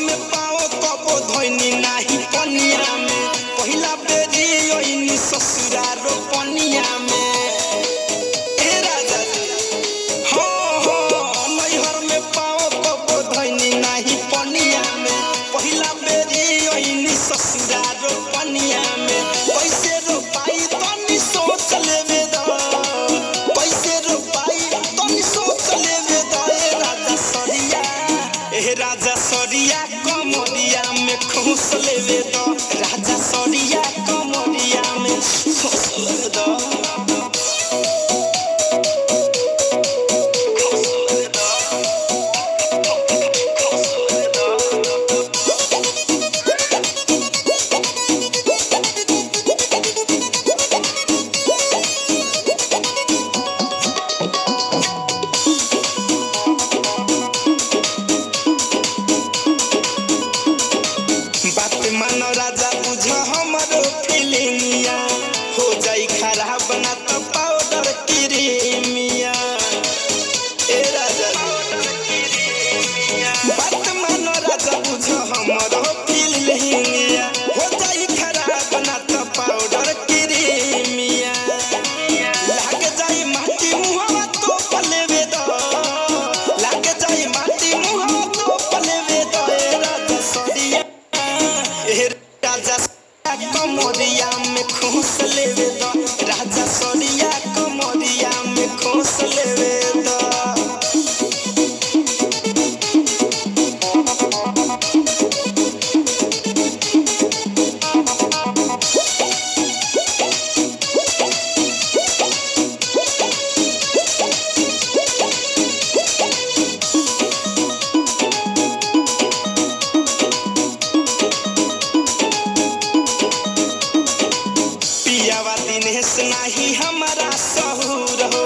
में पाओ कबो धोइनी नाही पनिया में पहिला बेरी ओइनी ससुरारो पनिया में ए राजा हो नैहर में पाओ कबो धोइनी नाही पनिया में पहिला बेरी ओइनी ससुरारो पनिया में कैसे रोपाई तनी सोच लेबे द कैसे रोपाई तनी सोच लेबे द ए राजा सरिया कमरिया में खुश लेवे दो राजा सरिया कमरिया में खुश लेवे दो मानो राजा बुझ हमरो फीलिंगिया हो जाई खराब ना तो पाउडर क्रीमिया ए राजा बात मानो राजा बुझ हमरो फीलिंगिया हो जाई खराब ना तो पाउडर क्रीमिया लाग जाई माटी मुहवा तो पलेवे दो लाग जाई माटी मुहवा तो पलेवे दो ए राजा सरिया राजा कमरिया में खुश लेवे दो राजा सरिया कमरिया में खुश लेवे दो दिनेश नाही हमारा सहूर हो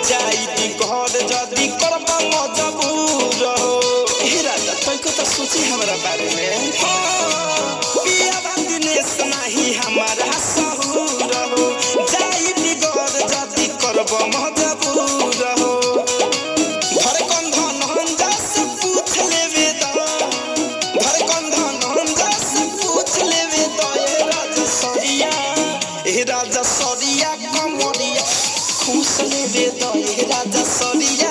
जाई दी घर जदी करब मजबूर हो हे राजा तोय को तो सोची हमरा बारे में हो पियावा दिनेश नाही हमारा सहूर हो जाई दी घर जदी करब मजबूर हो घर कंधन हंजा से पूछ लेवे द घर कंधन हंजा से पूछ लेवे द ए राजा सरिया कमरिया खुश लेवे दो ए राजा सरिया